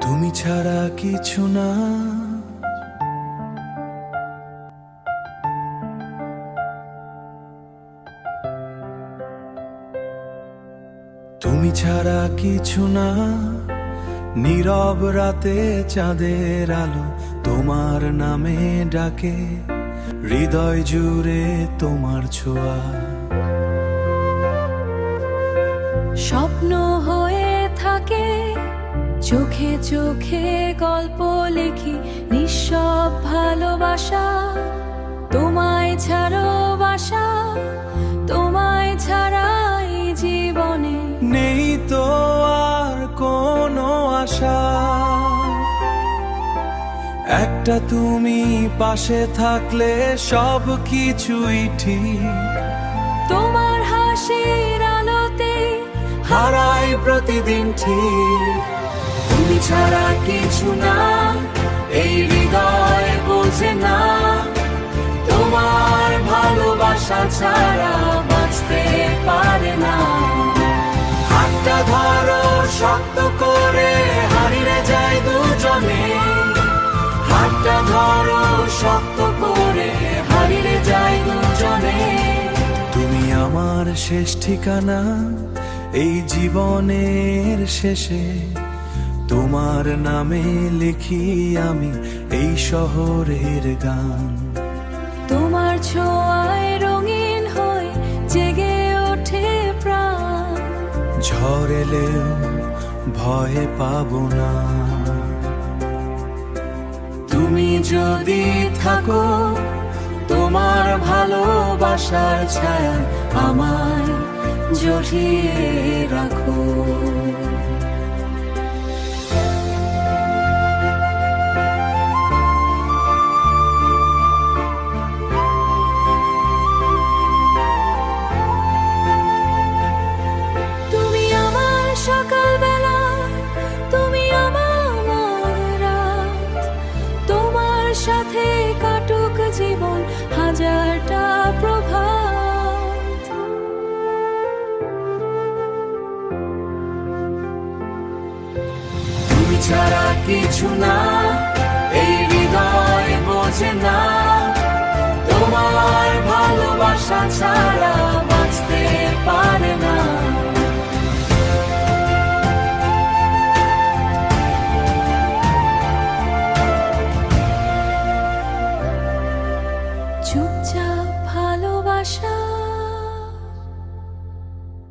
তুমি ছাড়া কিছু না, তুমি ছাড়া কিছু না। নীরব রাতে চাঁদের আলো তোমার নামে ডাকে, হৃদয় জুড়ে তোমার ছোঁয়া। স্বপ্ন হয়ে থাকে চোখে চোখে, গল্প লিখি নিঃসব ভালোবাসা। তোমায় ছাড়ো বাসা, তোমায় ছাড়াই জীবনে নেই তো আর কোনো আশা। একটা তুমি পাশে থাকলে সব কিছুই ঠিক। তোমার হাসির আলোতে হারাই প্রতিদিন ঠিক। তুমি ছাড়া কিছু না, এই হৃদয় বোঝে না। তোমার ভালোবাসা ছাড়া বাঁচতে পারে না। হাতটা ধরো শক্ত করে, হারিয়ে যায় দুজনে। হাতটা ধরো শক্ত করে, হারিয়ে যায় দুজনে। তুমি আমার শেষ ঠিকানা, এই জীবনের শেষে। তোমার নামে লিখি আমি এই শহরের গান। তোমার ছোঁয়ায় রঙিন হয়ে জেগে ওঠে প্রাণ। ঝড় এলেও ভয় পাবো না। তুমি যদি থাকো, তোমার ভালোবাসার ছায়া আমায় জড়িয়ে রাখো। তুমি আমার সকালবেলা, তুমি আমার রাত। তোমার সাথে কাটুক জীবন হাজারটা প্রভাত। তুমি ছাড়া কিছু না, এই হৃদয় বোঝে না। তোমার ভালোবাসা ছাড়া বাঁচতে পারে